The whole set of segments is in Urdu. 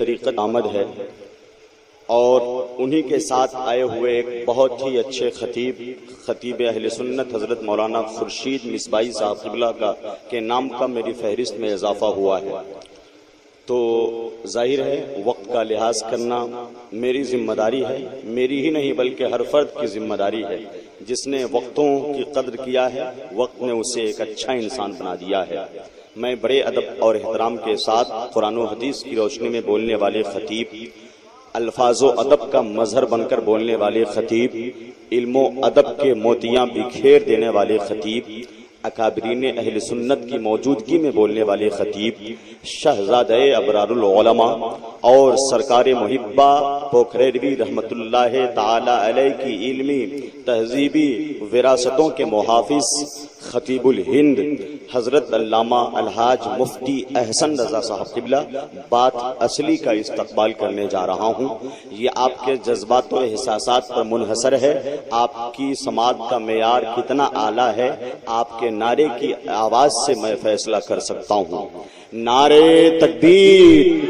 طریقت آمد ہے، اور انہی کے ساتھ آئے ہوئے ایک بہت ہی اچھے خطیب اہل سنت حضرت مولانا خورشید مصباحی صاحب قبلہ کے نام کا میری فہرست میں اضافہ ہوا ہے۔ تو ظاہر ہے وقت کا لحاظ کرنا میری ذمہ داری ہے، میری ہی نہیں بلکہ ہر فرد کی ذمہ داری ہے۔ جس نے وقتوں کی قدر کیا ہے، وقت نے اسے ایک اچھا انسان بنا دیا ہے۔ میں بڑے ادب اور احترام کے ساتھ قرآن و حدیث کی روشنی میں بولنے والے خطیب، الفاظ و ادب کا مظہر بن کر بولنے والے خطیب، علم و ادب کے موتیاں بکھیر دینے والے خطیب، اکابرین اہل سنت کی موجودگی میں بولنے والے خطیب، شہزادہ ابرار العلماء اور سرکار محبہ پوکھریروی رحمت اللہ تعالی علیہ کی علمی تہذیبی وراثتوں کے محافظ خطیب الہند حضرت علامہ الحاج مفتی احسن رضا صاحب قبلہ بات اصلی کا استقبال کرنے جا رہا ہوں۔ یہ آپ کے جذبات و احساسات پر منحصر ہے، آپ کی سماعت کا معیار کتنا اعلیٰ ہے، آپ کے نعرے کی آواز سے میں فیصلہ کر سکتا ہوں۔ نعرے تکبیر!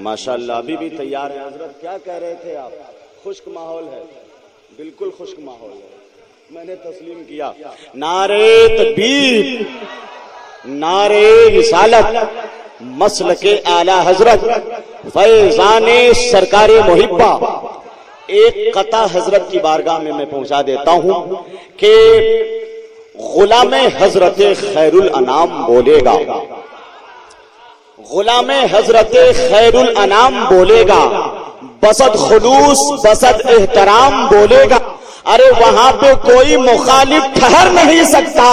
ماشاءاللہ ابھی بھی تیار ہے حضرت، کیا کہہ رہے تھے آپ؟ خشک ماحول ہے، بالکل خشک ماحول ہے، میں نے تسلیم کیا۔ نعرے تکبیر! نعرے رسالت! مسلک اعلی حضرت فیضان سرکار محبہ! ایک قطع حضرت کی بارگاہ میں پہنچا دیتا ہوں کہ غلام حضرت خیر الانام بولے گا، غلام حضرت خیر الانام بولے گا، بسط خلوص بسط احترام بولے گا۔ ارے وہاں پہ کوئی مخالف ٹھہر نہیں سکتا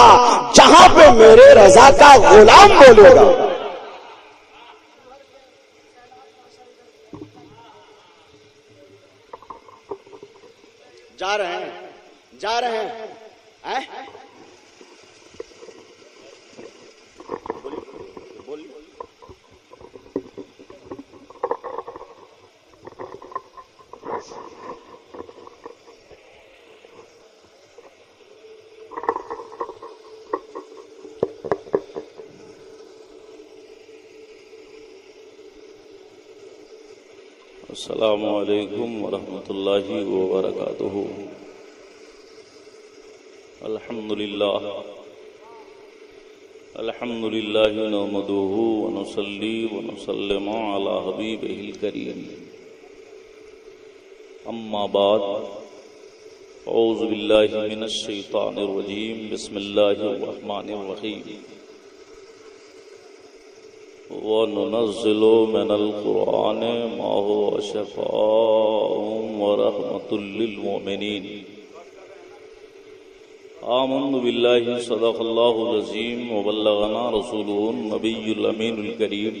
جہاں پہ میرے رضا کا غلام بولے گا۔ جا رہے ہیں، جا رہے ہیں۔ السلام علیکم ورحمۃ اللہ وبرکاتہ۔ الحمدللہ نحمدہ ونصلی ونسلم علی حبیبہ الکریم، اما بعد، اعوذ باللہ من الشیطان الرجیم، بسم اللہ الرحمن الرحیم۔ وَنُنَزِّلُ مِنَ الْقُرْآنِ مَا هُوَ شِفَاءٌ وَرَحْمَةٌ لِّلْمُؤْمِنِينَ۔ آمنت باللہ، صدق اللہ العظیم، وبلغنا رسولہ النبی الامین الکریم،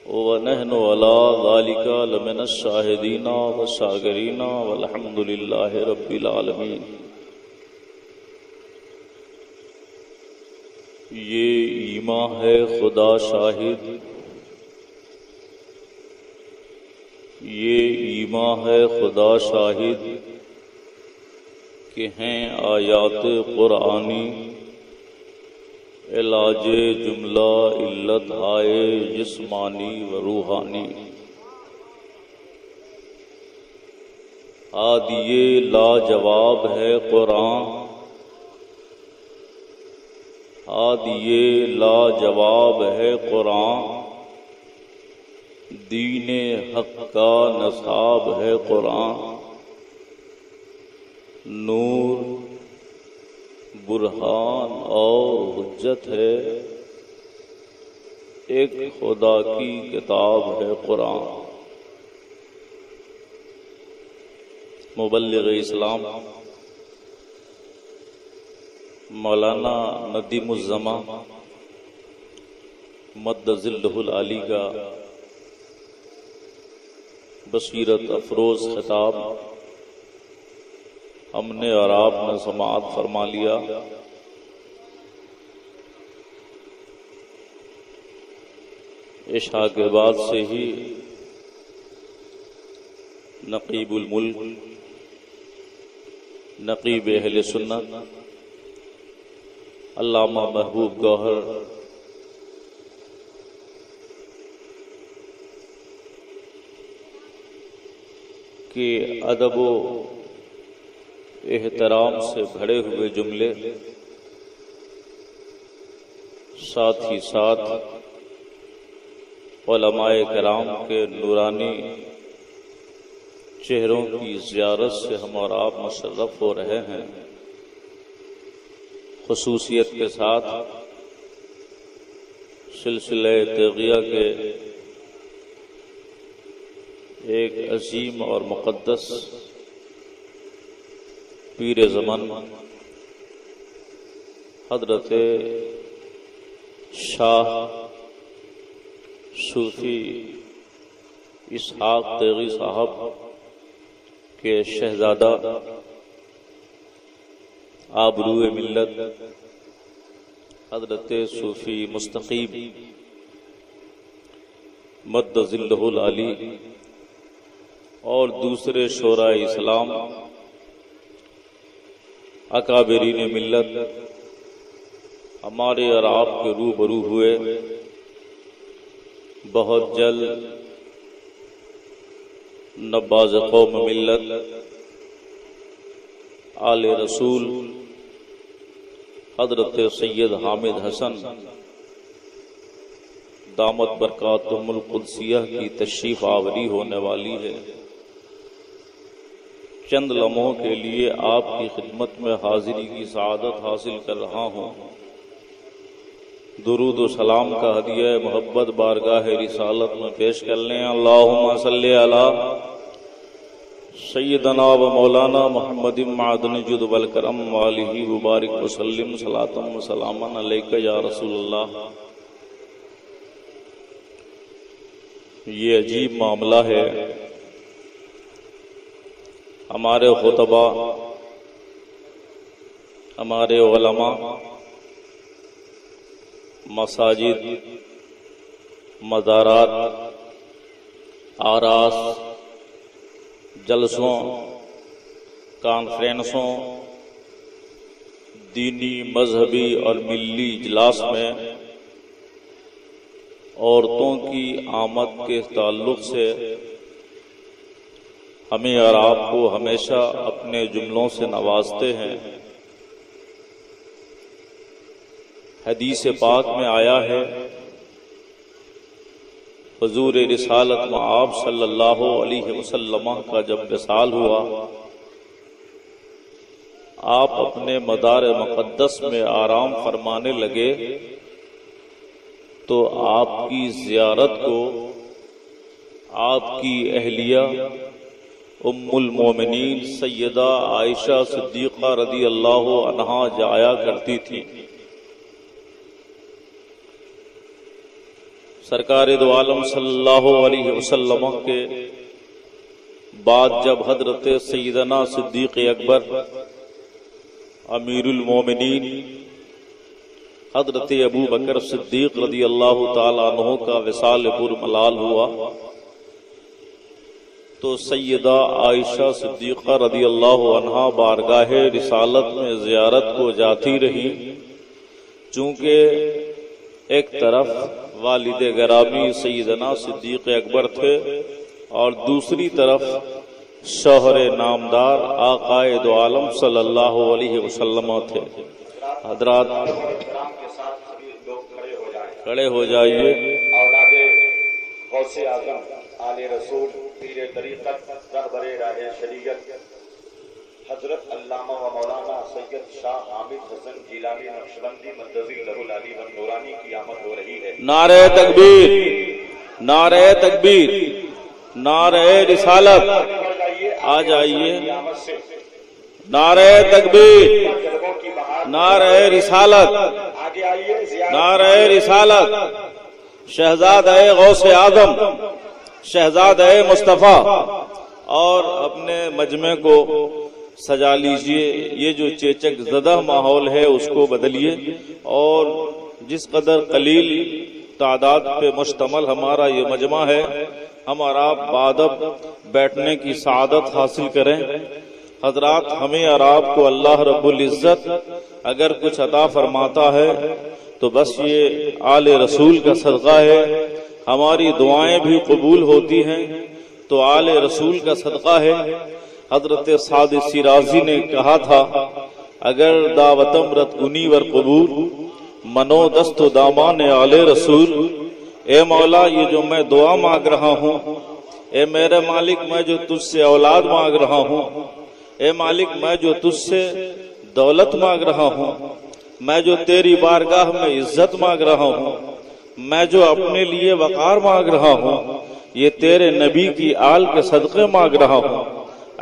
ونحن علی ذلک لمن الشاہدین والشاکرین، والحمد للہ رب العالمین۔ یہ ایمان ہے خدا شاہد، یہ ایمان ہے خدا شاہد کہ ہیں آیات قرآنی علاج جملہ علت ہائے جسمانی و روحانی۔ ہادیے لاجواب ہے قرآن، ہادیے لاجواب ہے قرآن، دین حق کا نصاب ہے قرآن، نور برہان اور حجت ہے، ایک خدا کی کتاب ہے قرآن۔ مبلغ اسلام مولانا ندیم الزمان مد ظلہ العالی کا بصیرت افروز خطاب ہم نے اور آپ نے سماعت فرما لیا۔ عشاء کے بعد سے ہی نقیب الملک، نقیب اہل سنت علامہ محبوب گوہر کے ادب و احترام سے بھرے ہوئے جملے، ساتھ ہی ساتھ علماء کرام کے نورانی چہروں کی زیارت سے ہم اور آپ مشرف ہو رہے ہیں۔ خصوصیت کے ساتھ سلسلہ تیغیہ کے ایک عظیم اور مقدس پیر زمن حضرت شاہ صوفی اسحاق تیغی صاحب کے شہزادہ آبروئے ملت حضرت صوفی مستقیم مد ظلہ العالی اور دوسرے شعراء اسلام اکابرین ملت ہمارے اور آپ کے روبرو ہوئے، بہت جلد نباز قوم ملت آل رسول حضرت سید حامد حسن دامت برکاتہم القدسیہ کی تشریف آوری ہونے والی ہے۔ چند لمحوں کے لیے آپ کی خدمت میں حاضری کی سعادت حاصل کر رہا ہوں۔ درود و سلام کا ہدیہ محبت بارگاہ رسالت میں پیش کر لیں۔ اللہم صلی علی سیدنا و مولانا محمد معدن جد والکرم والہ وبارک وسلم صلاۃ و سلاما علیک یا رسول اللہ۔ یہ عجیب معاملہ ہے، ہمارے خطبہ، ہمارے علماء مساجد، مزارات، آراس، جلسوں، کانفرنسوں، دینی، مذہبی اور ملی اجلاس میں عورتوں کی آمد کے تعلق سے ہمیں اور آپ کو ہمیشہ اپنے جملوں سے نوازتے ہیں۔ حدیث پاک میں آیا ہے، حضور رسالت مآب صلی اللہ علیہ وسلم کا جب وصال ہوا، آپ اپنے مدار مقدس میں آرام فرمانے لگے تو آپ کی زیارت کو آپ کی اہلیہ ام المومنین سیدہ عائشہ صدیقہ رضی اللہ عنہا جایا کرتی تھی۔ سرکار دو عالم صلی اللہ علیہ وسلم کے بعد جب حضرت سیدنا صدیق اکبر امیر المومنین حضرت ابو بکر صدیق رضی اللہ تعالیٰ عنہ کا وصال پرملال ہوا تو سیدہ عائشہ صدیقہ رضی اللہ عنہا بارگاہ رسالت میں زیارت کو جاتی رہی، چونکہ ایک طرف والد گرامی سیدنا صدیق اکبر تھے اور دوسری طرف شوہر نامدار آقائے دو عالم صلی اللہ علیہ وسلم تھے۔ حضرات کھڑے ہو جائیے۔ اولاد غوث اعظم آل رسول پیر طریقت رہبر راہ شریعت حضرت علامہ و مولانا سید شاہ حامد حسن جیلانی نقشبندی مدظل لہ العلی و نورانی کی آمد ہو رہی ہے۔ نعرہ تکبیر، نعرہ تکبیر، نعرہ رسالت، آ جائیے۔ نعرہ تکبیر، نعرہ رسالت، نعرہ رسالت۔ شہزادہ غوث اعظم، شہزادہ مصطفیٰ، اور اپنے مجمع کو سجا لیجئے۔ یہ جو چیچک زدہ ماحول ہے اس کو بدلیے، اور جس قدر قلیل تعداد پہ مشتمل ہمارا یہ مجمع ہے، ہم اور آپ بادب بیٹھنے کی سعادت حاصل کریں۔ حضرات، ہمیں اور آپ کو اللہ رب العزت اگر کچھ عطا فرماتا ہے تو بس یہ آل رسول کا صدقہ ہے۔ ہماری دعائیں بھی قبول ہوتی ہیں تو آل رسول کا صدقہ ہے۔ حضرت سعد شیرازی نے کہا تھا اگر دعوتم رت گنی ور قبول منو دست و دامان آل رسول۔ اے مولا یہ جو میں دعا مانگ رہا ہوں، اے میرے مالک میں جو تجھ سے اولاد مانگ رہا ہوں، اے مالک میں جو تجھ سے دولت مانگ رہا ہوں، میں جو تیری بارگاہ میں عزت مانگ رہا ہوں، میں جو اپنے لیے وقار مانگ رہا ہوں، یہ تیرے نبی کی آل کے صدقے مانگ رہا ہوں۔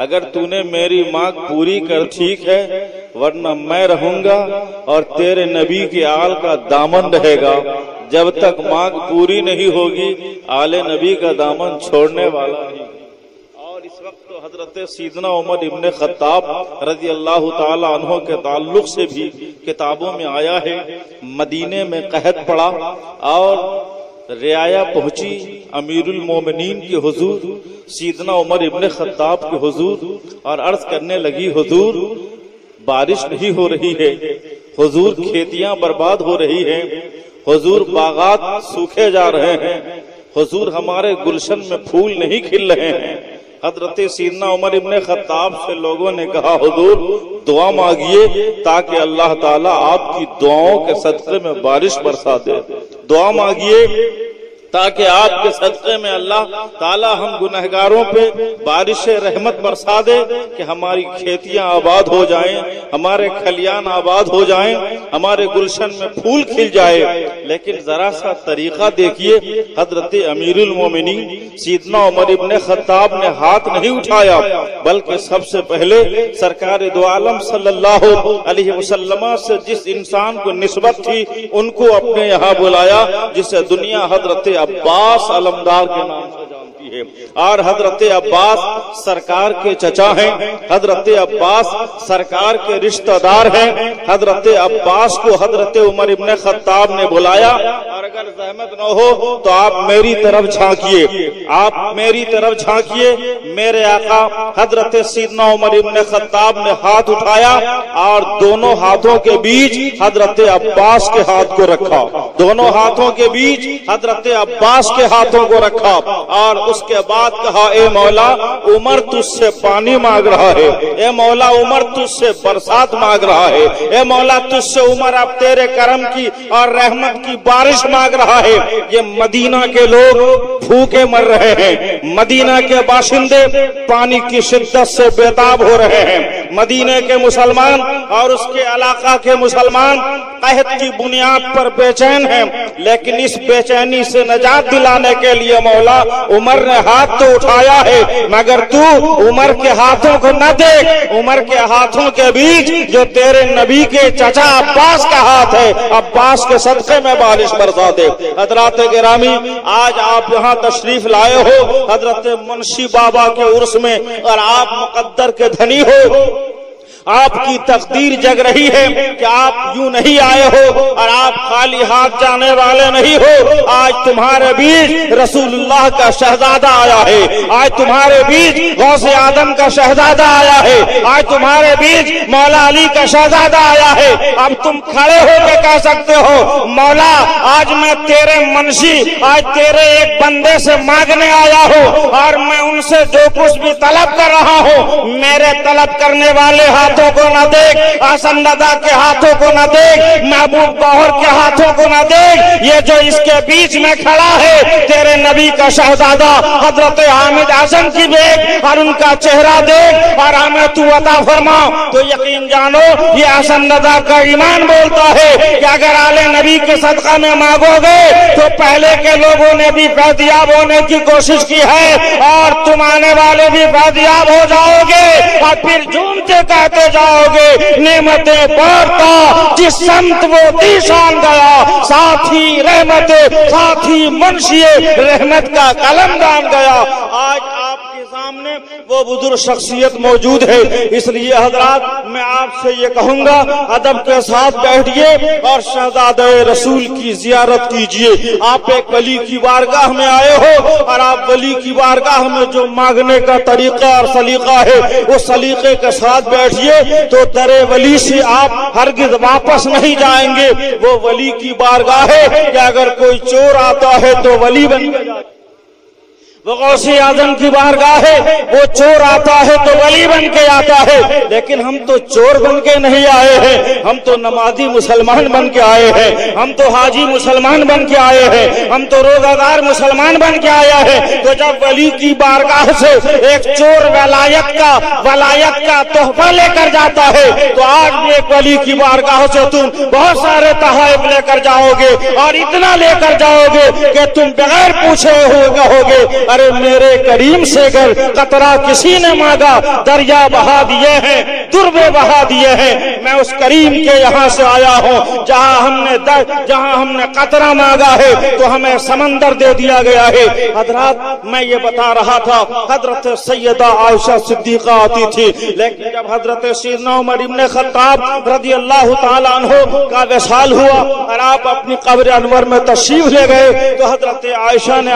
اگر تو نے میری مانگ پوری کر ٹھیک ہے، ورنہ میں رہوں گا اور تیرے نبی کی آل کا دامن رہے گا۔ جب تک مانگ پوری نہیں ہوگی آل نبی کا دامن چھوڑنے والا نہیں۔ اور اس وقت تو حضرت سیدنا عمر ابن خطاب رضی اللہ تعالی عنہ کے تعلق سے بھی کتابوں میں آیا ہے، مدینے میں قحط پڑا اور رعایا پہنچی امیر المومنین کے حضور سیدنا عمر ابن خطاب کے حضور اور عرض کرنے لگی حضور بارش نہیں ہو رہی ہے، حضور کھیتیاں برباد ہو رہی ہیں، حضور باغات سوکھے جا رہے ہیں، حضور ہمارے گلشن میں پھول نہیں کھل رہے ہیں۔ حضرت سیدنا عمر ابن خطاب سے لوگوں نے کہا حضور دعا مانگیے تاکہ اللہ تعالیٰ آپ کی دعاؤں کے صدقے میں بارش برسا دے، دعا مانگیے تاکہ آپ کے صدقے میں اللہ تعالیٰ ہم گنہگاروں پہ بارش رحمت برسا دے کہ ہماری کھیتیاں آباد ہو جائیں، ہمارے کھلیان آباد ہو جائیں، ہمارے گلشن میں پھول کھل جائے۔ لیکن ذرا سا طریقہ دیکھیے، حضرت امیر المومنین سیدنا عمر ابن خطاب نے ہاتھ نہیں اٹھایا، بلکہ سب سے پہلے سرکار دو عالم صلی اللہ علیہ وسلم سے جس انسان کو نسبت تھی ان کو اپنے یہاں بلایا، جسے دنیا حضرت عباس علمدار کے نام سے جانتی ہے، اور حضرت عباس سرکار کے چچا ہیں، حضرت عباس سرکار کے رشتہ دار ہیں۔ حضرت عباس کو حضرت عمر ابن خطاب نے بلایا اور اگر زحمت نہ ہو تو آپ میری طرف جھانکیے، آپ میری طرف جھانکیے۔ میرے آقا حضرت سیدنا عمر ابن خطاب نے ہاتھ اٹھایا اور دونوں ہاتھوں کے بیچ حضرت عباس کے ہاتھ کو رکھا، دونوں ہاتھوں کے بیچ حضرت عباس کے ہاتھوں کو رکھا اور اس کے بعد کہا اے مولا عمر تجھ سے پانی مانگ رہا ہے، اے مولا عمر تجھ سے برسات مانگ رہا ہے، اے مولا تجھ سے عمر اب تیرے کرم کی اور رحمت کی بارش مانگ رہا ہے۔ یہ مدینہ کے لوگ بھوکے مر رہے ہیں، مدینہ کے باشندے پانی کی شدت سے بےتاب ہو رہے ہیں، مدینہ کے مسلمان اور اس کے علاقہ کے مسلمان قحط کی بنیاد پر بے چین ہیں، لیکن اس بے چینی سے نجات دلانے کے لیے مولا عمر نے ہاتھ تو اٹھایا ہے، مگر تو عمر کے ہاتھوں کو نہ دیکھ، عمر کے ہاتھوں کے بیچ جو تیرے نبی کے چچا عباس کا ہاتھ ہے، عباس کے صدقے میں بارش برسا دے۔ حضرات گرامی آج آپ یہاں تشریف لائے ہو حضرت منشی بابا کے عرس میں اور آپ مقدر کے دھنی ہو، آپ کی تقدیر جگ رہی ہے کہ آپ یوں نہیں آئے ہو اور آپ خالی ہاتھ جانے والے نہیں ہو۔ آج تمہارے بیچ رسول اللہ کا شہزادہ آیا ہے، آج تمہارے بیچ غوث آدم کا شہزادہ آیا ہے، آج تمہارے بیچ مولا علی کا شہزادہ آیا ہے۔ اب تم کھڑے ہو کے کہہ سکتے ہو مولا آج میں تیرے منشی، آج تیرے ایک بندے سے مانگنے آیا ہوں اور میں ان سے جو کچھ بھی طلب کر رہا ہوں میرے طلب کرنے والے ہاتھوں کو نہ دیکھ، حسن رضا کے ہاتھوں کو نہ دیکھ، محبوب گوہر کے ہاتھوں کو نہ دیکھ، یہ جو اس کے بیچ میں کھڑا ہے تیرے نبی کا شہزادہ حضرت حامد اعظم کی دیکھ اور ان کا چہرہ دیکھ اور ہمیں تو عطا فرما۔ تو یقین جانو یہ حسن رضا کا ایمان بولتا ہے کہ اگر آل نبی کے صدقہ میں مانگو گے تو پہلے کے لوگوں نے بھی فیضیاب ہونے کی کوشش کی ہے اور تم آنے والے بھی فیضیاب ہو جاؤ گے اور پھر جھومتے کہتے جاؤ گے نعمتیں بارتا جس سمت وہ دیشان گیا، ساتھی رحمت ساتھی منشی رحمت کا قلم دان گیا۔ آج آپ کے سامنے وہ بزرگ شخصیت موجود ہے، اس لیے حضرات میں آپ سے یہ کہوں گا ادب کے ساتھ بیٹھیے اور شہزادہ رسول کی زیارت کیجیے۔ آپ ایک ولی کی بارگاہ میں آئے ہو اور آپ ولی کی بارگاہ میں جو مانگنے کا طریقہ اور سلیقہ ہے اس سلیقے کے ساتھ بیٹھیے تو در ولی سے آپ ہرگز واپس نہیں جائیں گے۔ وہ ولی کی بارگاہ ہے کہ اگر کوئی چور آتا ہے تو ولی بن جائے، وہ غوث اعظم کی بارگاہ ہے، وہ چور آتا ہے تو ولی بن کے آتا ہے، لیکن ہم تو چور بن کے نہیں آئے ہیں، ہم تو نمازی مسلمان بن کے آئے ہیں، ہم تو حاجی مسلمان بن کے آئے ہیں، ہم تو روزہ دار مسلمان بن کے آیا ہے۔ تو جب ولی کی بارگاہ سے ایک چور ولایت کا تحفہ لے کر جاتا ہے، تو آج بھی ایک ولی کی بارگاہ سے تم بہت سارے تحائف لے کر جاؤ گے، اور اتنا لے کر جاؤ گے کہ تم بغیر پوچھے ہوگے ارے میرے کریم سے گر قطرہ کسی نے مانگا، دریا بہا دیے ہیں، دربے بہا دیے ہیں۔ میں اس کریم کے یہاں سے آیا ہوں جہاں ہم نے قطرہ مانگا ہے تو ہمیں سمندر دے دیا گیا ہے۔ حضرات میں یہ بتا رہا تھا، حضرت سیدہ عائشہ صدیقہ آتی تھی، لیکن جب حضرت سیدنا عمر ابن خطاب رضی اللہ تعالیٰ عنہ کا وصال ہوا اور آپ اپنی قبر انور میں تشریف لے گئے تو حضرت عائشہ نے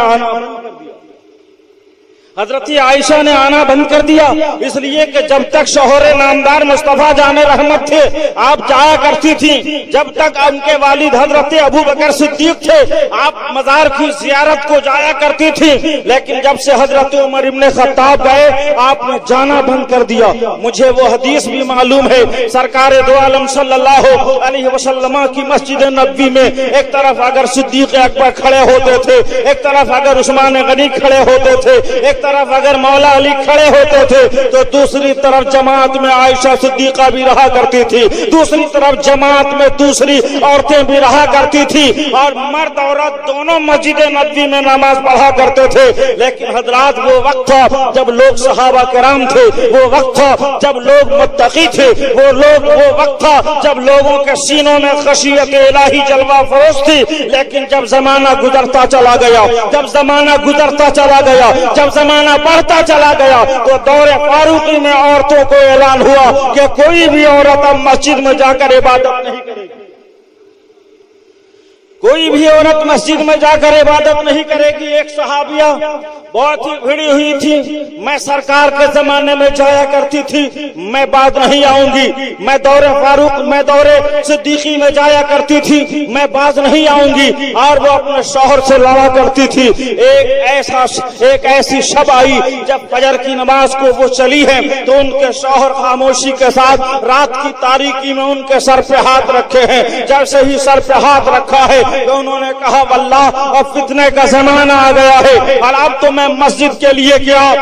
آنا بند کر دیا، اس لیے کہ جب تک شوہر نامدار مصطفیٰ جان رحمت تھے آپ جایا کرتی تھی، جب تک ان کے والد حضرت ابو بکر صدیق تھے آپ مزار کی زیارت کو جایا کرتی تھی، لیکن جب سے حضرت عمر ابن خطاب گئے آپ نے جانا بند کر دیا۔ مجھے وہ حدیث بھی معلوم ہے، سرکار دو عالم صلی اللہ علیہ وسلم کی مسجد نبوی میں ایک طرف اگر صدیق اکبر کھڑے ہوتے تھے، ایک طرف اگر عثمان غنی کھڑے ہوتے تھے، ایک طرف اگر مولا علی کھڑے ہوتے تھے، تو دوسری طرف جماعت میں عائشہ صدیقہ بھی رہا کرتی تھی، دوسری طرف جماعت میں دوسری عورتیں بھی رہا کرتی تھی، اور مرد عورت دونوں مسجد نبوی میں نماز پڑھا کرتے تھے۔ لیکن حضرات وہ وقت تھا جب لوگ صحابہ کرام تھے، وہ وقت تھا جب لوگ متقی تھے، وہ وقت تھا جب لوگوں کے سینوں میں خشیت الہی جلوہ فروز تھی۔ لیکن جب زمانہ گزرتا چلا گیا، جب زمانہ بڑھتا چلا گیا تو دور فاروقی میں عورتوں کو اعلان ہوا کہ کوئی بھی عورت اب مسجد میں جا کر عبادت نہیں کرے گی، کوئی بھی عورت مسجد میں جا کر عبادت نہیں کرے گی۔ ایک صحابیہ بہت ہی بھیڑی ہوئی تھی، میں سرکار کے زمانے میں جایا کرتی تھی، میں بعد نہیں آؤں گی، میں دور صدیقی میں جایا کرتی تھی، میں بعد نہیں آؤں گی، اور وہ اپنے شوہر سے لڑا کرتی تھی۔ ایک ایسی شب آئی جب فجر کی نماز کو وہ چلی ہے تو ان کے شوہر خاموشی کے ساتھ رات کی تاریکی میں ان کے سر پہ ہاتھ رکھے ہیں۔ جب سے ہی سر پہ ہاتھ رکھا ہے تو انہوں نے کہا واللہ اب فتنے کا زمانہ آ گیا ہے، اور اب تو میں مسجد کے لیے کیا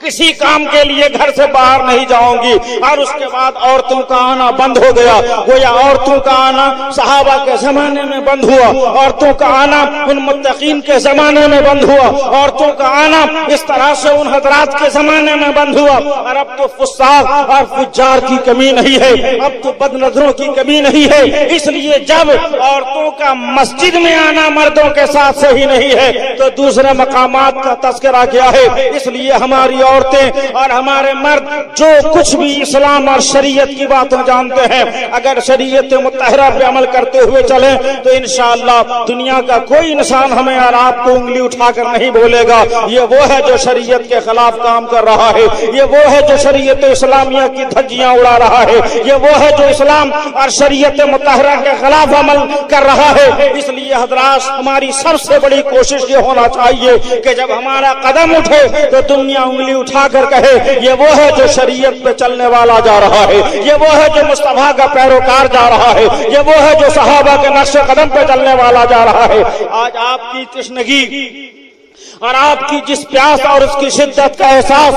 کسی کام کے لیے گھر سے باہر نہیں جاؤں گی۔ اور اس کے بعد عورتوں کا آنا بند ہو گیا، گویا عورتوں کا آنا صحابہ کے زمانے میں بند ہوا، عورتوں کا آنا ان متقین کے زمانے میں بند ہوا، عورتوں کا آنا اس طرح سے ان حضرات کے زمانے میں بند ہوا۔ اور اب تو فساق اور فجار کی کمی نہیں ہے، اب تو بد نظروں کی کمی نہیں ہے۔ اس لیے جب عورتوں کا مسجد میں آنا مردوں کے ساتھ صحیح نہیں ہے تو دوسرے مقامات کا تذکرہ کیا ہے۔ اس لیے ہماری عورتیں اور ہمارے مرد جو کچھ بھی اسلام اور شریعت کی باتیں جانتے ہیں، اگر شریعت مطہرہ پہ عمل کرتے ہوئے چلیں تو انشاءاللہ دنیا کا کوئی انسان ہمیں اور آپ کو انگلی اٹھا کر نہیں بولے گا یہ وہ ہے جو شریعت کے خلاف کام کر رہا ہے، یہ وہ ہے جو شریعت اسلامیہ کی دھجیاں اڑا رہا ہے، یہ وہ ہے جو اسلام اور شریعت مطہرہ کے خلاف عمل کر رہا ہے۔ اس لیے حضرات ہماری سب سے بڑی کوشش یہ ہونا چاہیے کہ جب ہمارا قدم اٹھے تو دنیا انگلی اٹھا کر کہے یہ وہ ہے جو شریعت پہ چلنے والا جا رہا ہے، یہ وہ ہے جو مصطفیٰ کا پیروکار جا رہا ہے، یہ وہ ہے جو صحابہ کے نقش قدم پہ چلنے والا جا رہا ہے۔ آج آپ کی تشنگی اور آپ کی جس پیاس اور اس کی شدت کا احساس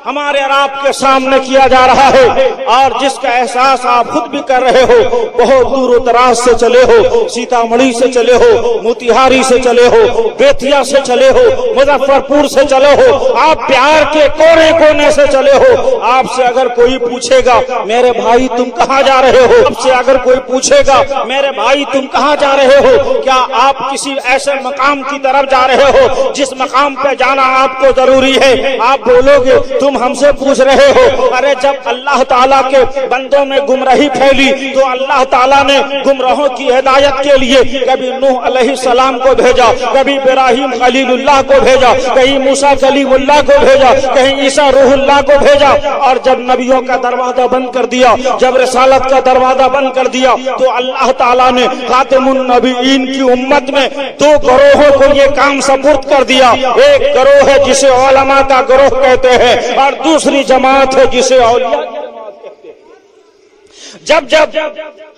ہمارے اور آپ کے سامنے کیا جا رہا ہے، اور جس کا احساس آپ خود بھی کر رہے ہو، بہت دور و دراز سے چلے ہو، سیتامڑھی سے چلے ہو، موتیہاری سے چلے ہو، بیتیا سے چلے ہو، مظفر پور سے چلے ہو، آپ بہار کے کونے کونے سے چلے ہو۔ آپ سے اگر کوئی پوچھے گا میرے بھائی تم کہاں جا رہے ہو، آپ سے اگر کوئی پوچھے گا میرے بھائی تم کہاں جا رہے ہو، کیا آپ کسی ایسے مقام کی طرف جا رہے ہو جس مقام پہ جانا آپ کو ضروری ہے، آپ بولو گے تم تم ہم سے پوچھ رہے ہو، ارے جب اللہ تعالیٰ کے بندوں میں گمراہی پھیلی تو اللہ تعالیٰ نے گمراہوں کی ہدایت کے لیے کبھی نوح علیہ السلام کو بھیجا، کبھی ابراہیم خلیل اللہ کو بھیجا، کہیں موسیٰ کلیم اللہ کو بھیجا، کہیں عیسیٰ روح اللہ کو بھیجا، اور جب نبیوں کا دروازہ بند کر دیا، جب رسالت کا دروازہ بند کر دیا، تو اللہ تعالیٰ نے خاتم النبیین کی امت میں دو گروہوں کو یہ کام سپرد کر دیا۔ ایک گروہ ہے جسے علماء کا گروہ کہتے ہیں، اور دوسری جماعت ہے جسے اولیاء کی جماعت کہتے ہیں۔ جب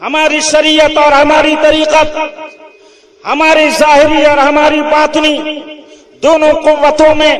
ہماری شریعت اور ہماری طریقت، ہماری ظاہری اور ہماری باطنی دونوں قوتوں میں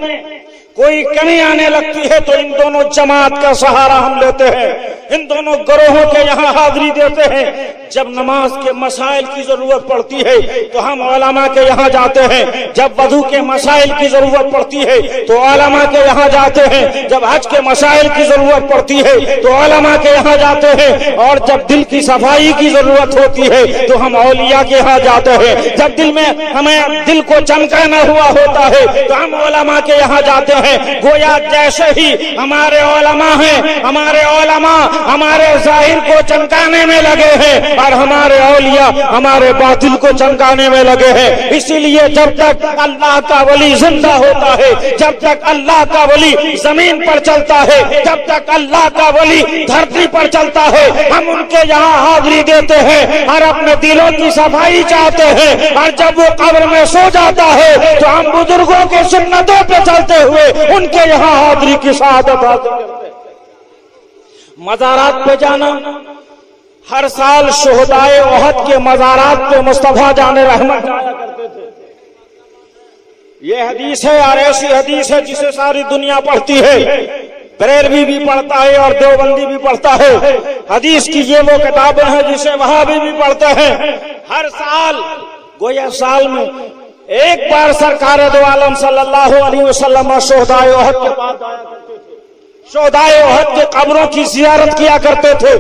کوئی کمی آنے لگتی ہے تو ان دونوں جماعت کا سہارا ہم لیتے ہیں، ان دونوں گروہوں کے یہاں حاضری دیتے ہیں۔ جب نماز کے مسائل کی ضرورت پڑتی ہے تو ہم علماء کے یہاں جاتے ہیں، جب وضو کے مسائل کی ضرورت پڑتی ہے تو علماء کے یہاں جاتے ہیں، جب حج کے مسائل کی ضرورت پڑتی ہے تو علماء کے یہاں جاتے ہیں، اور جب دل کی صفائی کی ضرورت ہوتی ہے تو ہم اولیاء کے یہاں جاتے ہیں، جب دل میں ہمیں دل کو چمکانا ہوا ہوتا ہے تو ہم علماء کے یہاں جاتے ہیں۔ گویا جیسے ہی ہمارے علماء ہیں، ہمارے علماء ہمارے ظاہر کو چمکانے میں لگے ہیں، اور ہمارے اولیاء ہمارے باطن کو چمکانے میں لگے ہیں۔ اسی لیے جب تک اللہ کا ولی زندہ ہوتا ہے، جب تک اللہ کا ولی زمین پر چلتا ہے، جب تک اللہ کا ولی دھرتی پر چلتا ہے، ہم ان کے یہاں حاضری دیتے ہیں اور اپنے دلوں کی صفائی چاہتے ہیں، اور جب وہ قبر میں سو جاتا ہے تو ہم بزرگوں کے سنتوں پہ چلتے ہوئے ان کے یہاں حاضری کی سعادت حاصل کرتے ہیں۔ مزارات پہ جانا، ہر سال شہدائے احد کے مزارات پہ مصطفیٰ جان رحمت جایا کرتے تھے۔ یہ حدیث ہے اور ایسی حدیث ہے جسے ساری دنیا پڑھتی ہے، بریلوی بھی پڑھتا ہے اور دیوبندی بھی پڑھتا ہے۔ حدیث کی یہ وہ کتابیں ہیں جسے وہابی بھی پڑھتے ہیں۔ ہر سال گویا سال میں ایک بار سرکار دو عالم صلی اللہ علیہ وسلم شہدائے احد کے پاس آیا کرتے تھے، شہدائے احد کے قبروں کی زیارت کیا کرتے تھے۔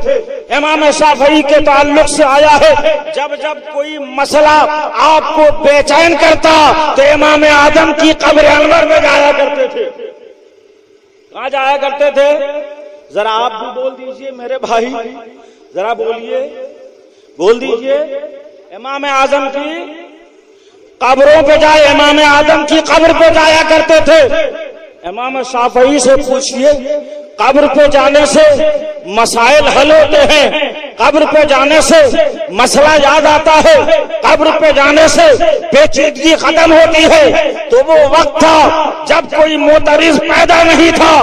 امام شافعی کے تعلق سے آیا ہے، جب کوئی مسئلہ آپ کو بے چین کرتا تو امام آدم کی قبر انور میں جایا کرتے تھے۔ کہاں جایا کرتے تھے؟ ذرا آپ بھی بول دیجئے میرے بھائی، ذرا بولیے، بول دیجئے۔ امام اعظم کی قبروں پہ جائے، امام آدم کی قبر پہ جایا کرتے تھے۔ امام شافعی سے پوچھئے، قبر پہ جانے سے مسائل حل ہوتے ہیں، قبر پہ جانے سے مسئلہ یاد آتا ہے، قبر پہ جانے سے پیچیدگی ختم ہوتی ہے۔ تو وہ وقت تھا جب کوئی معترض پیدا نہیں تھا۔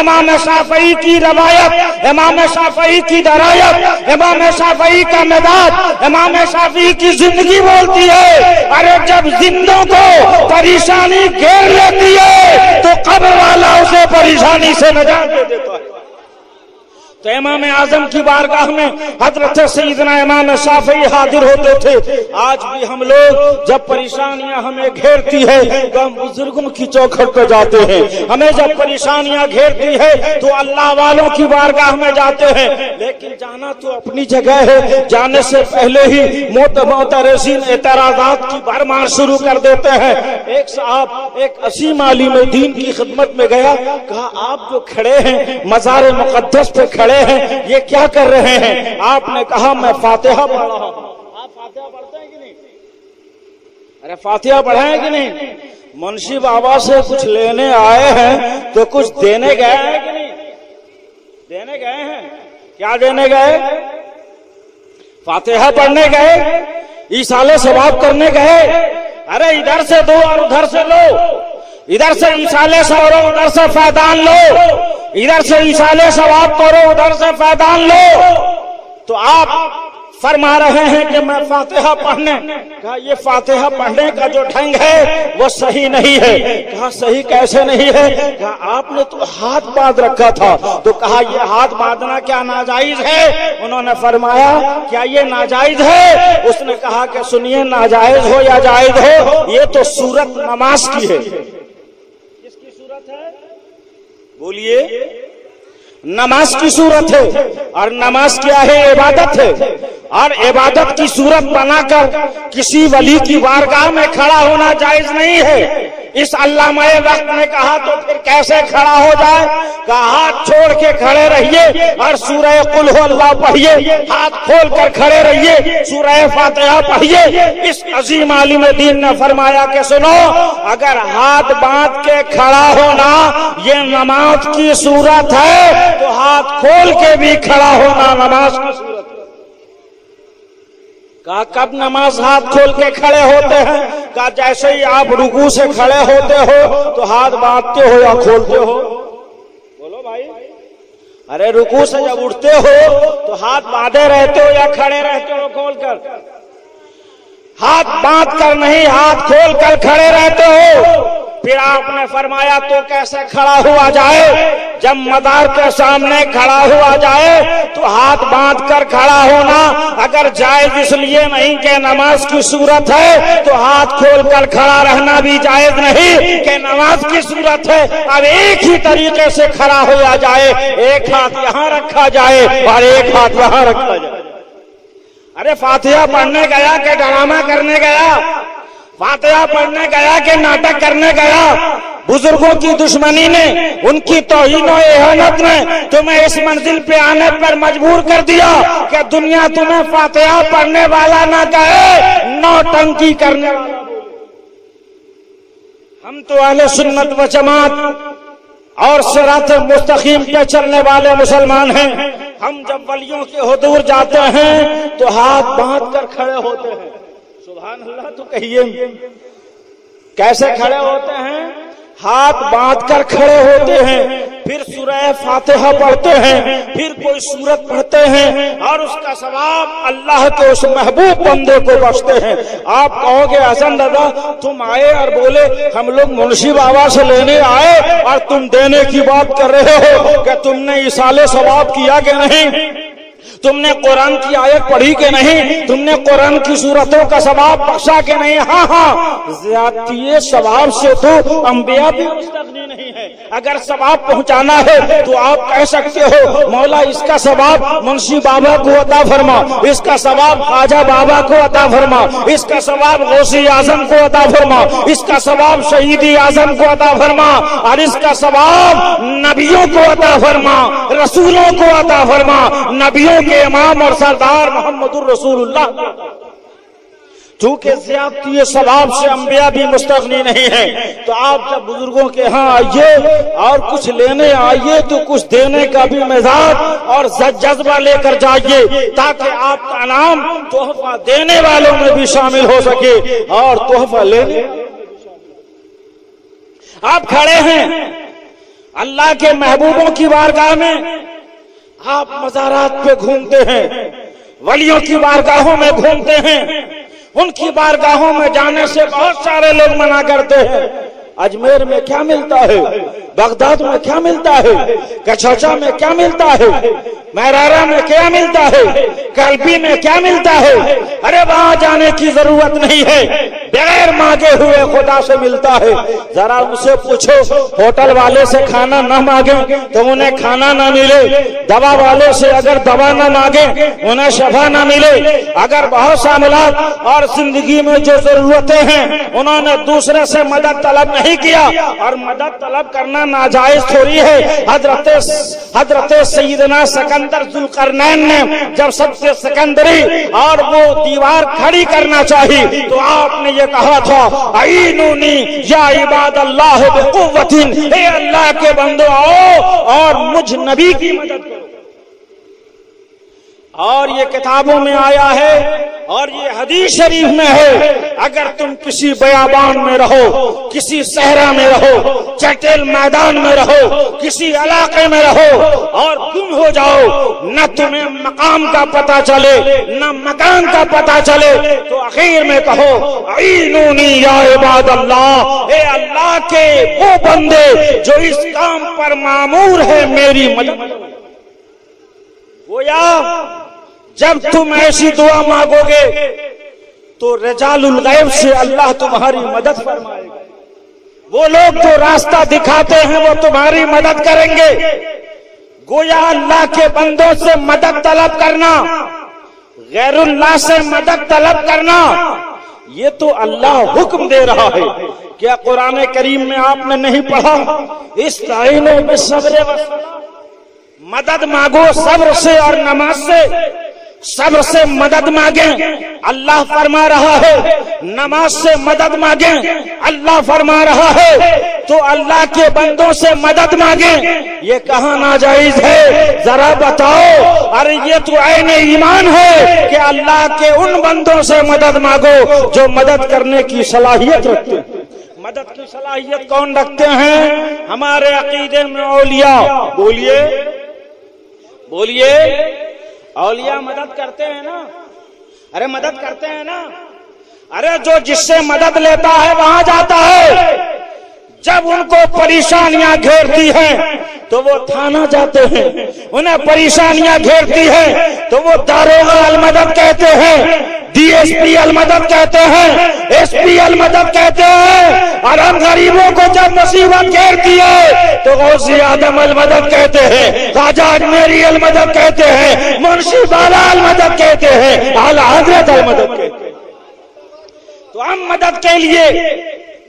امام شافعی کی روایت، امام شافعی کی درایت، امام شافعی کا مزاج، امام شافعی کی زندگی بولتی ہے، ارے جب زندوں کو پریشانی گھیر لیتی ہے تو قبر والا اسے پریشانی سے نجات دے دیتا ہے۔ تو امام اعظم کی بارگاہ میں حضرت سیدنا امام شافعی حاضر ہوتے تھے۔ آج بھی ہم لوگ جب پریشانیاں ہمیں گھیرتی ہے تو ہم بزرگوں کی چوکھٹ پہ جاتے ہیں، ہمیں جب پریشانیاں گھیرتی ہے تو اللہ والوں کی بارگاہ میں جاتے ہیں۔ لیکن جانا تو اپنی جگہ ہے، جانے سے پہلے ہی معترضین اعتراضات کی بھرمار شروع کر دیتے ہیں۔ ایک صاحب ایک عظیم عالم دین کی خدمت میں گیا، کہا آپ جو کھڑے ہیں مزار مقدس پہ کھڑے ہیں، یہ کیا کر رہے ہیں؟ آپ نے کہا میں فاتحہ پڑھ رہا ہوں۔ آپ فاتحہ پڑھتے ہیں کہ نہیں؟ ارے فاتحہ پڑھیں کہ نہیں؟ منشی بابا سے کچھ لینے آئے ہیں تو کچھ دینے گئے ہیں کہ نہیں؟ دینے گئے ہیں۔ کیا دینے گئے؟ فاتحہ پڑھنے گئے، ایصال ثواب کرنے گئے۔ ارے ادھر سے دو اور ادھر سے لو، ادھر سے ایصال ثواب ادھر سے فیضان لو، ادھر سے ایصال ثواب کرو ادھر سے فیضان لو۔ تو آپ فرما رہے ہیں کہ میں فاتحہ پڑھنے، کہا یہ فاتحہ پڑھنے کا جو ڈھنگ ہے وہ صحیح نہیں ہے۔ کہا صحیح کیسے نہیں ہے؟ کہا آپ نے تو ہاتھ باندھ رکھا تھا۔ تو کہا یہ ہاتھ باندھنا کیا ناجائز ہے؟ انہوں نے فرمایا کیا یہ ناجائز ہے؟ اس نے کہا کہ سنیے، ناجائز ہو یا جائز ہو یہ تو صورت نماز کی ہے۔ کس کی صورت ہے؟ بولیے۔ نماز کی صورت ہے، اور نماز کیا ہے؟ عبادت ہے، اور عبادت کی صورت بنا کر کسی ولی کی بارگاہ میں کھڑا ہونا جائز نہیں ہے۔ اس علامہ وقت نے کہا تو پھر کیسے کھڑا ہو جائے؟ کہا ہاتھ چھوڑ کے کھڑے رہیے اور سورہ قل ہو اللہ پڑھیے، ہاتھ کھول کر کھڑے رہیے، سورہ فاتحہ پڑھیے۔ اس عظیم عالم دین نے فرمایا کہ سنو، اگر ہاتھ باندھ کے کھڑا ہونا یہ نماز کی صورت ہے تو ہاتھ کھول کے بھی کھڑا ہونا نماز کی صورت ہے۔ کہا کب نماز ہاتھ کھول کے کھڑے ہوتے ہیں؟ کہا جیسے ہی آپ رکوع سے کھڑے ہوتے ہو تو ہاتھ باندھتے ہو یا کھولتے ہو؟ بولو بھائی، ارے رکوع سے جب اٹھتے ہو تو ہاتھ باندھے رہتے ہو یا کھڑے رہتے ہو کھول کر؟ ہاتھ باندھ کر نہیں، ہاتھ کھول کر کھڑے رہتے ہو۔ پھر آپ نے فرمایا تو کیسے کھڑا ہوا جائے؟ جب مدار کے سامنے کھڑا ہوا جائے تو ہاتھ باندھ کر کھڑا ہونا اگر جائز اس لیے نہیں کہ نماز کی صورت ہے تو ہاتھ کھول کر کھڑا رہنا بھی جائز نہیں کہ نماز کی صورت ہے۔ اب ایک ہی طریقے سے کھڑا ہوا جائے، ایک ہاتھ یہاں رکھا جائے اور ایک ہاتھ یہاں رکھا جائے۔ ارے فاتحہ پڑھنے گیا کہ ڈرامہ کرنے گیا؟ فاتحہ پڑھنے گیا کہ ناٹک کرنے گیا؟ بزرگوں کی دشمنی نے، ان کی توہین و اہانت نے تمہیں اس منزل پہ آنے پر مجبور کر دیا کہ دنیا تمہیں فاتحہ پڑھنے والا نہ کہے، نوٹنکی کرنے والا۔ ہم تو اہل سنت و جماعت اور صراط مستقیم پہ چلنے والے مسلمان ہیں۔ ہم جب ولیوں کے حضور جاتے ہیں تو ہاتھ باندھ کر کھڑے ہوتے ہیں۔ سبحان اللہ تو کہیے، کیسے کھڑے ہوتے ہیں؟ ہاتھ باندھ کر کھڑے ہوتے ہیں، پھر سورہ فاتحہ پڑھتے ہیں، پھر کوئی سورت پڑھتے ہیں اور اس کا ثواب اللہ کے اس محبوب بندے کو بخشتے ہیں۔ آپ کہو گے حسن دادا تم آئے اور بولے ہم لوگ منشی بابا سے لینے آئے اور تم دینے کی بات کر رہے ہو، کہ تم نے ایصال ثواب کیا کہ نہیں؟ تم نے قرآن کی آیت پڑھی کہ نہیں؟ تم نے قرآن کی سورتوں کا ثواب بخشا کہ نہیں؟ ہاں ہاں، زیادتی ثواب سے تو انبیاء بھی مستغنی نہیں ہے۔ اگر ثواب پہنچانا ہے تو آپ کہہ سکتے ہو مولا اس کا ثواب منشی بابا کو عطا فرما، اس کا ثواب خواجہ بابا کو عطا فرما، اس کا ثواب غوثی اعظم کو عطا فرما، اس کا ثواب شہیدی اعظم کو عطا فرما، اور اس کا ثواب نبیوں کو عطا فرما، رسولوں کو عطا فرما، نبیوں کے امام اور سردار محمد الرسول اللہ۔ چونکہ زیادتی ثواب سے انبیاء بھی مستغنی نہیں ہیں، تو آپ جب بزرگوں کے ہاں آئیے اور کچھ لینے آئیے تو کچھ دینے کا بھی مزاج اور جذبہ لے کر جائیے، تاکہ آپ کا نام تحفہ دینے والوں میں بھی شامل ہو سکے اور تحفہ لینے۔ آپ کھڑے ہیں اللہ کے محبوبوں کی بارگاہ میں، آپ مزارات پہ گھومتے ہیں، ولیوں کی بارگاہوں میں گھومتے ہیں، ان کی بارگاہوں میں جانے سے بہت سارے لوگ منع کرتے ہیں۔ اجمیر میں کیا ملتا ہے؟ بغداد میں کیا ملتا ہے؟ کچھوچا میں کیا ملتا ہے؟ میرارا میں کیا ملتا ہے؟ کلپی میں کیا ملتا ہے؟ ارے وہاں جانے کی ضرورت نہیں ہے، بغیر مانگے ہوئے خدا سے ملتا ہے۔ ذرا ان سے پوچھو، ہوٹل والے سے کھانا نہ مانگے تو انہیں کھانا نہ ملے، دوا والے سے اگر دوا نہ مانگے انہیں شفا نہ ملے، اگر بہت سا معاملات اور زندگی میں جو ضرورتیں ہیں انہوں نے دوسرے سے مدد طلب نہیں کیا، اور مدد طلب کرنا ناجائز تھوڑی ہے۔ حضرت سیدنا سکندر ذوالقرنین نے جب ستیہ سکندری اور وہ دیوار کھڑی کرنا چاہی تو آپ نے یہ کہا تھا اعینونی یا عباد اللہ بقوت، اے اللہ کے بندو آؤ اور مجھ نبی کی مدد کرو۔ اور یہ کتابوں میں آیا ہے اور یہ حدیث شریف میں ہے، اگر تم کسی بیابان میں رہو، کسی صحرا میں رہو، چٹیل میدان میں رہو، کسی علاقے میں رہو اور گم ہو جاؤ، نہ تمہیں مقام کا پتہ چلے نہ مکان کا پتہ چلے، تو آخر میں کہو اعینونی یا عباد اللہ، اے اللہ کے وہ بندے جو اس کام پر مامور ہے میری مدد کرو۔ گویا جب تم ایسی دعا مانگو گے تو رجال الغیب سے اللہ تمہاری مدد فرمائے گا، وہ لوگ جو راستہ دکھاتے ہیں وہ تمہاری مدد کریں گے۔ گویا اللہ کے بندوں سے مدد طلب کرنا، غیر اللہ سے مدد طلب کرنا، یہ تو اللہ حکم دے رہا ہے، کیا قرآن کریم میں آپ نے نہیں پڑھا استعینوا بالصبر والصلاۃ؟ مدد مانگو صبر سے اور نماز سے، صبر سے مدد مانگیں اللہ فرما رہا ہے، نماز سے مدد مانگیں اللہ فرما رہا ہے، تو اللہ کے بندوں سے مدد مانگیں یہ کہاں ناجائز ہے؟ ذرا بتاؤ۔ ارے یہ تو عین ایمان ہے کہ اللہ کے ان بندوں سے مدد مانگو جو مدد کرنے کی صلاحیت رکھتے ہیں۔ مدد کی صلاحیت کون رکھتے ہیں؟ ہمارے عقیدے میں اولیاء، بولیے بولیے، اولیاء مدد کرتے ہیں نا؟ ارے مدد کرتے ہیں نا؟ ارے جو جس سے مدد لیتا ہے وہاں جاتا ہے، جب ان کو پریشانیاں گھیرتی ہیں تو وہ تھانہ جاتے ہیں، انہیں پریشانیاں گھیرتی ہیں تو وہ داروغہ المدد کہتے ہیں، ڈی ایس پی المدد کہتے ہیں، ایس پی المدد کہتے ہیں، اور ہم غریبوں کو جب مصیبت گھیرتی ہے تو غوث اعظم المدد کہتے ہیں، خواجہ اجمیری المدد کہتے ہیں، منشی بالا المدد کہتے ہیں، اعلیٰ حضرت المدد کہتے ہیں۔ تو ہم مدد کے لیے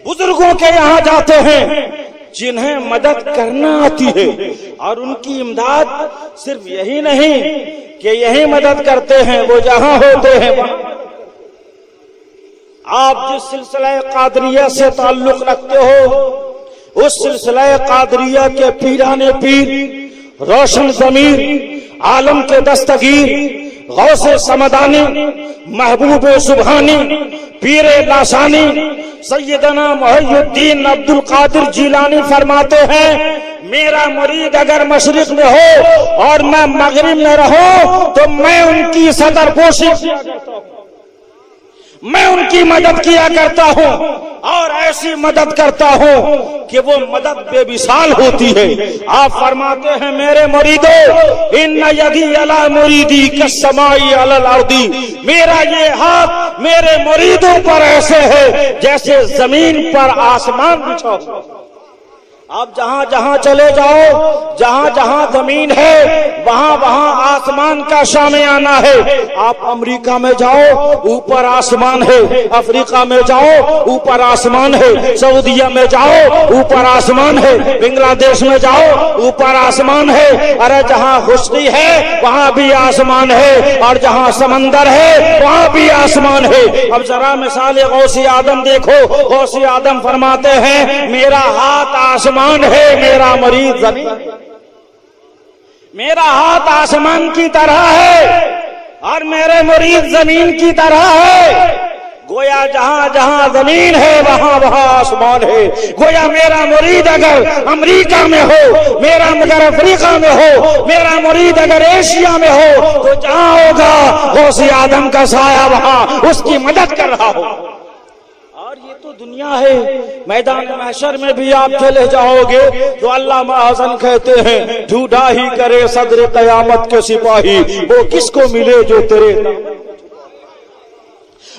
بزرگوں کے یہاں جاتے ہیں جنہیں مدد کرنا آتی ہے، اور ان کی امداد صرف یہی نہیں کہ یہی مدد کرتے ہیں، وہ جہاں ہوتے ہیں وہاں۔ آپ جس سلسلہ قادریہ سے تعلق رکھتے ہو اس سلسلہ قادریہ کے پیران پیر، روشن ضمیر، عالم کے دستگیر، غوث سمدانی، محبوب سبحانی، پیر لاسانی، سیدنا محی الدین عبد القادر جیلانی فرماتے ہیں میرا مرید اگر مشرق میں ہو اور میں مغرب میں رہوں تو میں ان کی صدر پوشی کیا کرتا ہوں، میں ان کی مدد کیا کرتا ہوں، اور ایسی مدد کرتا ہوں کہ وہ مدد بے مثال ہوتی ہے۔ آپ فرماتے ہیں میرے مریدو ان یدی علی مریدی کالسماء علی الارض، میرا یہ ہاتھ میرے مریدوں پر ایسے ہے جیسے زمین پر آسمان بچھا ہوا۔ آپ جہاں جہاں چلے جاؤ، جہاں جہاں زمین ہے وہاں وہاں آسمان کا شامیانہ ہے۔ آپ امریکہ میں جاؤ اوپر آسمان ہے، افریقہ میں جاؤ اوپر آسمان ہے، سعودیہ میں جاؤ اوپر آسمان ہے، بنگلہ دیش میں جاؤ اوپر آسمان ہے۔ ارے جہاں خشکی ہے وہاں بھی آسمان ہے، اور جہاں سمندر ہے وہاں بھی آسمان ہے۔ اب ذرا مثال غوث اعظم دیکھو، غوث اعظم فرماتے ہیں میرا ہاتھ آسمان ہے، میرا مرید زمین، میرا ہاتھ آسمان کی طرح ہے اور میرے مرید زمین کی طرح ہے۔ گویا جہاں جہاں زمین ہے وہاں وہاں آسمان ہے۔ گویا میرا مرید اگر امریکہ میں ہو، میرا اگر افریقہ میں ہو، میرا مرید اگر ایشیا میں ہو تو جہاں ہوگا غوث اعظم کا سایہ وہاں اس کی مدد کر رہا ہو۔ یہ تو دنیا ہے، میدان محشر میں بھی آپ چلے جاؤ گے تو علامہ حسن کہتے ہیں ڈھونڈا ہی کرے صدر قیامت کے سپاہی، وہ کس کو ملے جو تیرے۔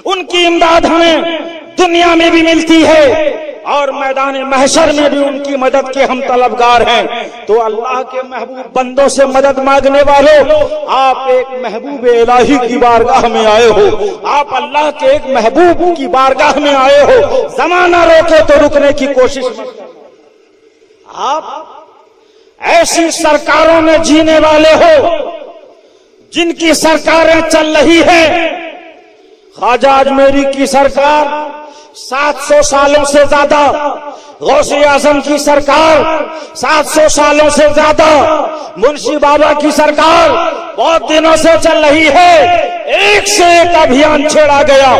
ان کی امداد ہمیں دنیا میں بھی ملتی ہے اور میدان محشر میں بھی ان کی مدد کے ہم طلبگار ہیں۔ تو اللہ کے محبوب بندوں سے مدد مانگنے والوں، آپ ایک محبوب الہی کی بارگاہ میں آئے ہو، آپ اللہ کے ایک محبوب کی بارگاہ میں آئے ہو، زمانہ روکے تو رکنے کی کوشش مت کرو۔ آپ ایسی سرکاروں میں جینے والے ہو جن کی سرکاریں چل رہی ہیں۔ خواجہ اجمیری کی سرکار 700 سالوں سے زیادہ، غوث اعظم کی سرکار 700 سالوں سے زیادہ، منشی بابا کی سرکار بہت دنوں سے چل رہی ہے۔ ایک سے ایک ابھیان چھیڑا گیا،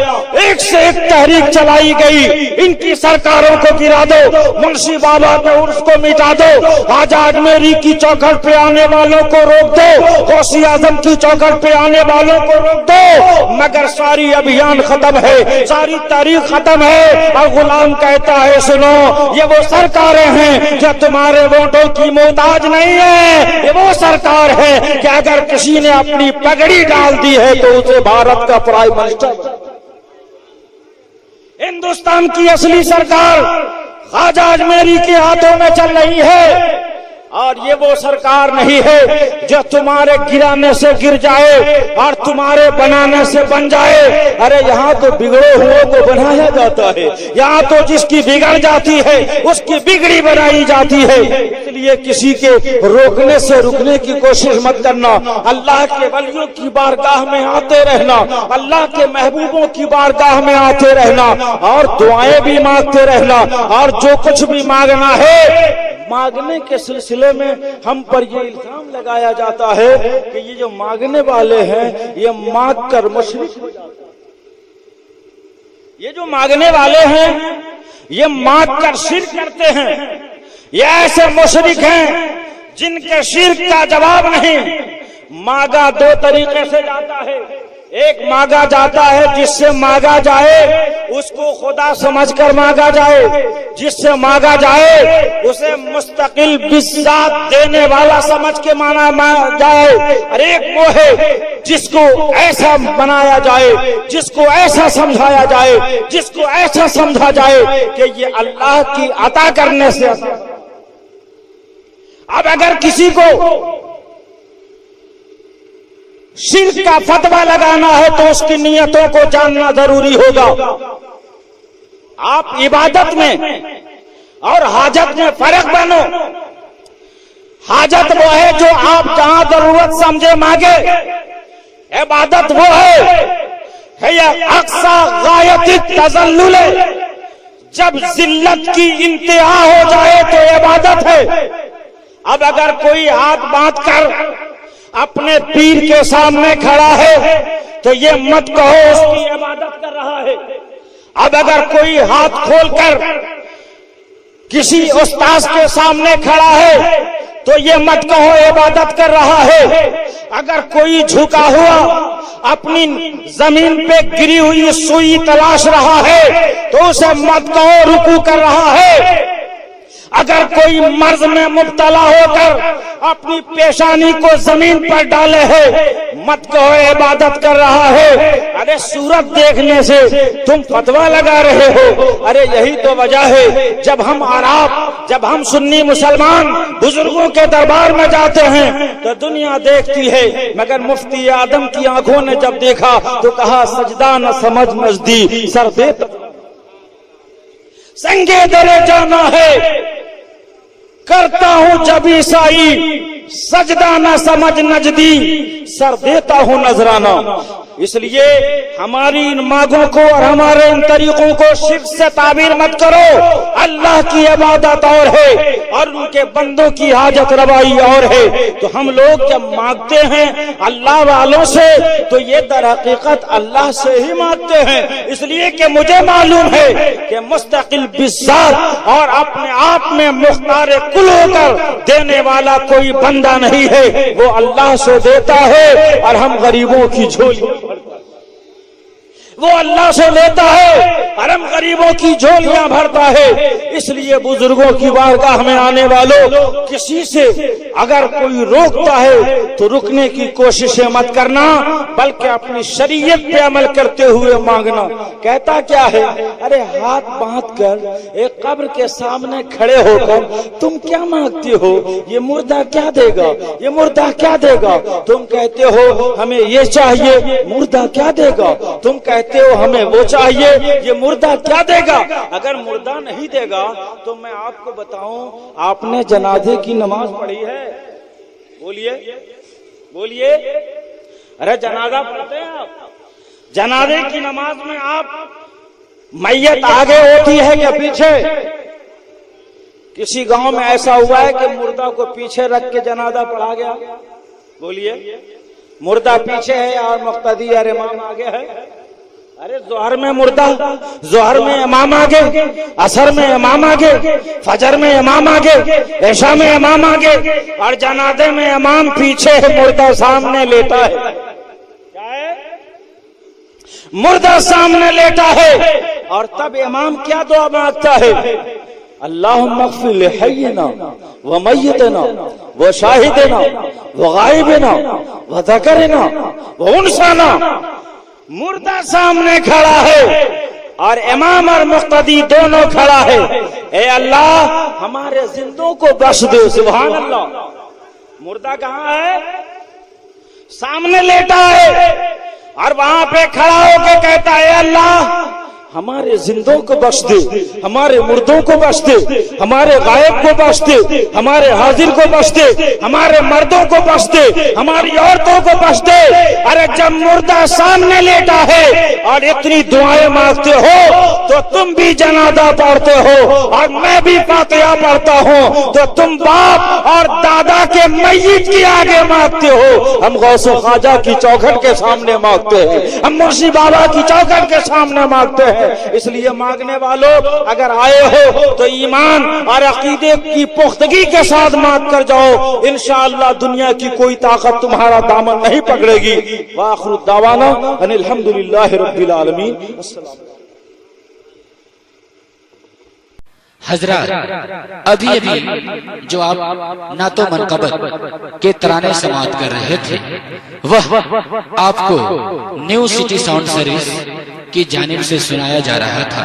ایک سے ایک تحریک چلائی گئی، ان کی سرکاروں کو گرا دو، منشی بابا کے عرس کو مٹا دو، خواجہ اجمیری کی چوکھٹ پہ آنے والوں کو روک دو، غوث اعظم کی چوکھٹ پہ آنے والوں کو روک دو، مگر ساری ابھیان ختم ہے، ساری تاریخ ختم ہے۔ اور غلام کہتا ہے سنو یہ وہ سرکاریں ہیں جو تمہارے ووٹوں کی محتاج نہیں ہے، یہ وہ سرکار ہے کہ اگر کسی نے اپنی پگڑی ڈال دی ہے تو اسے بھارت کا پرائم منسٹر۔ ہندوستان کی اصلی سرکار خواجہ اجمیری کے ہاتھوں میں چل رہی ہے۔ اور یہ وہ سرکار نہیں ہے جو تمہارے گرانے سے گر جائے اور تمہارے بنانے سے بن جائے. ارے یہاں تو بگڑے ہوئے کو بنایا جاتا ہے, یہاں تو جس کی بگڑ جاتی ہے اس کی بگڑی بنائی جاتی ہے. اس لیے کسی کے روکنے سے رکنے کی کوشش مت کرنا. اللہ کے ولیوں کی بارگاہ میں آتے رہنا, اللہ کے محبوبوں کی بارگاہ میں آتے رہنا اور دعائیں بھی مانگتے رہنا. اور جو کچھ بھی مانگنا ہے, مانگنے کے سلسلے میں ہم پر یہ الزام لگایا جاتا ہے کہ یہ جو مانگنے والے ہیں یہ مانگ کر مشرک ہو جاتے ہیں. یہ جو مانگنے والے ہیں یہ مانگ کر شرک کرتے ہیں. یہ ایسے مشرک ہیں جن کے شرک کا جواب نہیں. مانگا دو طریقے سے جاتا ہے. ایک مانگا جاتا ہے جس سے مانگا جائے اس کو خدا سمجھ کر مانگا جائے, جس سے مانگا جائے اسے مستقل بذات دینے والا سمجھ کے مانا جائے. اور ایک وہ ہے جس کو ایسا بنایا جائے, جس کو ایسا سمجھایا جائے, جس کو ایسا سمجھا جائے کہ یہ اللہ کی عطا کرنے سے. اب اگر کسی کو شرک کا فتویٰ لگانا ہے تو اس کی نیتوں کو جاننا ضروری ہوگا. آپ عبادت میں اور حاجت میں فرق بنو. حاجت وہ ہے جو آپ جہاں ضرورت سمجھے مانگے. عبادت وہ ہے اقصی غایت التذلل, جب ذلت کی انتہا ہو جائے تو عبادت ہے. اب اگر کوئی ہاتھ باندھ کر اپنے پیر کے سامنے کھڑا ہے تو یہ مت کہو اس کی عبادت کر رہا ہے. اب اگر کوئی ہاتھ کھول کر کسی استاذ کے سامنے کھڑا ہے تو یہ مت کہو عبادت کر رہا ہے. اگر کوئی جھکا ہوا اپنی زمین پہ گری ہوئی سوئی تلاش رہا ہے تو اسے مت کہو رکوع کر رہا ہے. اگر کوئی مرض میں مبتلا ہو کر اپنی پیشانی کو زمین پر ڈالے ہے مت کہو عبادت کر رہا ہے. ارے صورت دیکھنے سے تم فتویٰ لگا رہے ہو. ارے یہی تو وجہ ہے جب ہم عرب, جب ہم سنی مسلمان بزرگوں کے دربار میں جاتے ہیں تو دنیا دیکھتی ہے, مگر مفتی اعظم کی آنکھوں نے جب دیکھا تو کہا سجدہ نہ سمجھ مزدی سر دے سنگے درے جانا ہے. کرتا ہوں جب عیسائی سجدہ نہ سمجھ نجدی سر دیتا ہوں نذرانہ. اس لیے ہماری ان مانگوں کو اور ہمارے ان طریقوں کو شرک سے تعبیر مت کرو. اللہ کی عبادت اور ہے اور ان کے بندوں کی حاجت روائی اور ہے. تو ہم لوگ جب مانگتے ہیں اللہ والوں سے تو یہ در حقیقت اللہ سے ہی مانگتے ہیں, اس لیے کہ مجھے معلوم ہے کہ مستقل بذات اور اپنے آپ میں مختار کل ہو کر دینے والا کوئی بندہ نہیں ہے, وہ اللہ سے دیتا ہے اور ہم غریبوں کی جھولی. وہ اللہ سے لیتا ہے اور ہم غریبوں کی جھولیاں بھرتا ہے. اس لیے بزرگوں کی بارگاہ میں آنے والوں کسی سے اگر کوئی روکتا ہے تو رکنے کی کوششیں مت کرنا, بلکہ اپنی شریعت پہ عمل کرتے ہوئے مانگنا. کہتا کیا ہے, ارے ہاتھ باندھ کر ایک قبر کے سامنے کھڑے ہو کر تم کیا مانگتے ہو, یہ مردہ کیا دے گا, یہ مردہ کیا دے گا. تم کہتے ہو ہمیں یہ چاہیے, مردہ کیا دے گا. تم کہتے ہو ہمیں وہ چاہیے, یہ مردہ کیا دے گا. اگر مردہ نہیں دے گا تو میں آپ کو بتاؤں, آپ نے جنازے کی نماز پڑھی ہے؟ بولیے بولیے. ارے جنازہ پڑھتے ہیں آپ؟ جنازے کی نماز میں آپ میت آگے ہوتی ہے یا پیچھے؟ کسی گاؤں میں ایسا ہوا ہے کہ مردہ کو پیچھے رکھ کے جنازہ پڑھا گیا؟ بولیے. مردہ پیچھے ہے اور مقتدی اور امام آگے ہے. ارے ظہر میں مردہ, ظہر میں امام آگے, عصر میں امام آگے, فجر میں امام آگے, عشاء میں امام آگے, اور جنازے میں امام پیچھے ہے, مردہ سامنے لیٹا ہے. کیا ہے؟ مردہ سامنے لیٹا ہے اور تب امام کیا دعا مانگتا ہے, اللہم اغفر لحینا ومیتنا وشاہدنا وغائبنا وذکرنا وانثانا. مردہ سامنے کھڑا ہے اور امام اور مقتدی دونوں کھڑا ہے. اے اللہ ہمارے زندوں کو بخش دے. سبحان اللہ. مردہ کہاں ہے؟ سامنے لیٹا ہے اور وہاں پہ کھڑا ہو کے کہتا ہے اے اللہ ہمارے زندوں کو بخش دے, ہمارے مردوں کو بخش دے, ہمارے غائب کو بخش دے, ہمارے حاضر کو بخش دے, ہمارے مردوں کو بخش دے, ہماری عورتوں کو بخش دے. ارے جب مردہ سامنے لیٹا ہے اور اتنی دعائیں مانگتے ہو تو تم بھی جنازہ پڑھتے ہو اور میں بھی فاتحہ پڑھتا ہوں, تو تم باپ اور دادا کے میت کی آگے مانگتے ہو, ہم غوث و خواجہ کی چوکھٹ کے سامنے مانگتے ہیں, ہم مرشد بابا کی چوکھٹ کے سامنے مانگتے ہیں. اس لیے مانگنے والوں اگر آئے ہو تو ایمان اور عقیدے کی پختگی کے ساتھ مانگ کر جاؤ, انشاءاللہ دنیا کی کوئی طاقت تمہارا دامن نہیں پکڑے گی. وآخر الدعوانا ان الحمدللہ رب العالمین. حضرات ابھی جو آپ نعت و منقبت کے ترانے سماعت کر رہے تھے وہ آپ کو نیو سٹی ساؤنڈ سروس کی جانب سے سنایا جا رہا تھا,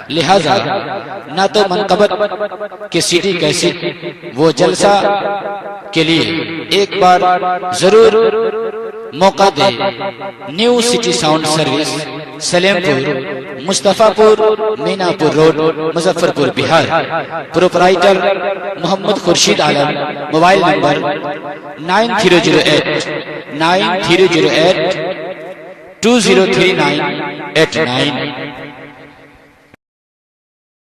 لہذا نعت و منقبت کے سی ڈی کیسٹ وہ جلسہ کے لیے ایک بار ضرور موقع دے. New city sound service Salimpur, Mustafapur, Minapur road, Muzaffarpur, Bihar. Proprietor Mohammad Khurshid Alam. Mobile number 9308 203989.